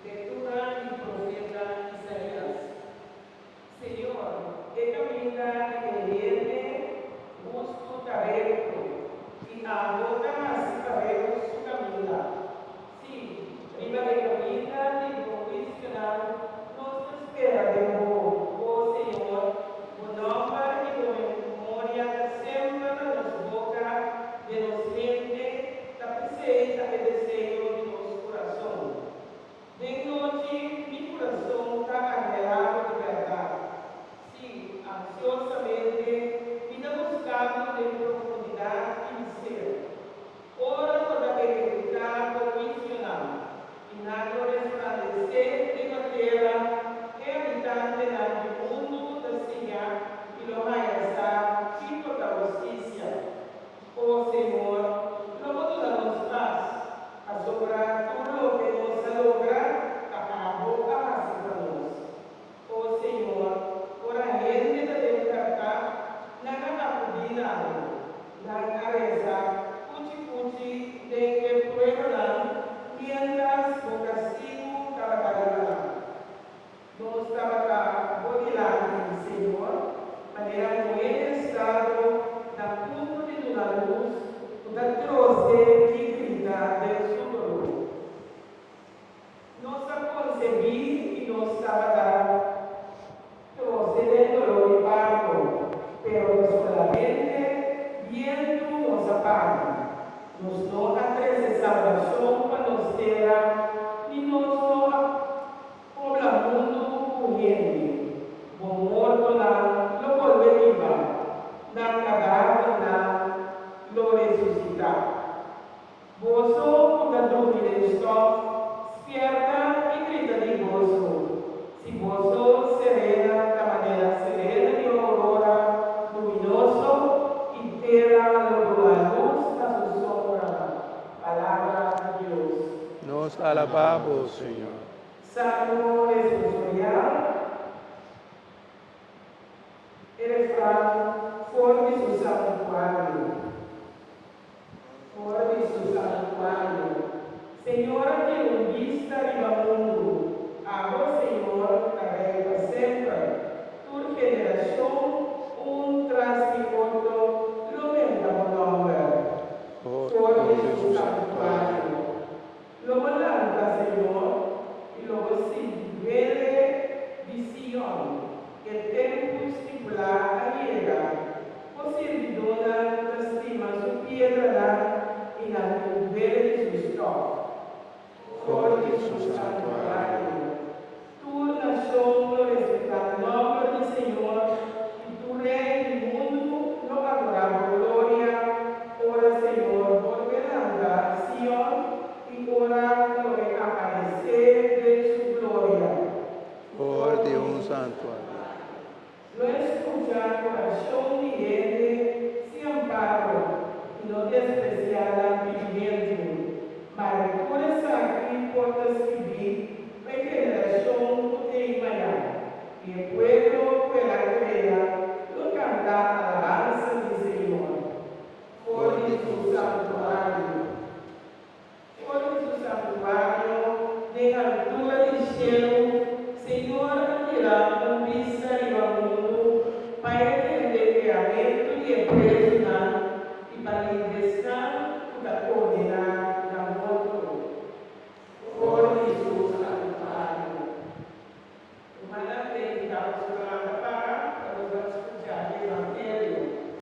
Lectura del profeta Isaías. Señor, he caminado y viene, busco taberno, y agota más taberno su camina. Sí, prima de camina y provisional, nos espera de vos, oh Señor, tu nombre y tu memoria siempre nos boca de los mente, la presencia y deseo de los corazones. De noche mi corazón está anhelado de verdad. Sí, ansiosamente, vida buscando de profundidad y miseria. Ora para ejecutar provisional, y nada resplandecer de la tierra, que habitante del mundo da Señor, y lo haya tipo da justicia. Oh Señor, luego damos paz, a sobrar todo lo que nos logra, acabó a hacernos. Oh Señor, por la gente de descartar, nada acudinado, la cabeza, cuchi de que prueban, mientras por castigo trabajarán. Nos trabaja por delante, Señor, manera como el estado da punto de la luz, da troce que grita del su dolor. Nos ha concebido y nos trabaja troce del dolor y parto, pero solamente viento nos apaga. Nos no atrece salvación cuando será y nos no pobla mundo corriente. Bom morto lá, lo volve viva. Na cadáver lá, lo ressuscitar. Gozo da dúvida estou, despierta e grita de gozo. Se gozo serena, da maneira serena de aurora, luminoso e terra a luz da sua sombra. Palavra de Deus. Nos alabamos, Señor. Salmo responsorial. Ele fala, forme su santuário. Forme su santuário. Senhora que não vista riba mundo, agora Senhor, carrega sempre. Tu generação, tras de outro, lo venda o nome. Forme su santuário. Lo malanta, Senhor, e lo si vede di Sion, che tempo stipular llega, così dona la stima su pietra in alto verde su stock. Forte su santuario. Tu nación lo respeta el nombre del Señor, y tu rey del mundo lo adora gloria. Ora, Señor, volverán a Sion, y ora lo aparecer de su gloria. Por de un santuario. Lo escucha corazón y gente, se amparo, y no despreciará pimiento. Maricones aquí portas escribir, regeneración de Imaya, y el pueblo que la crea, lo canta alabanza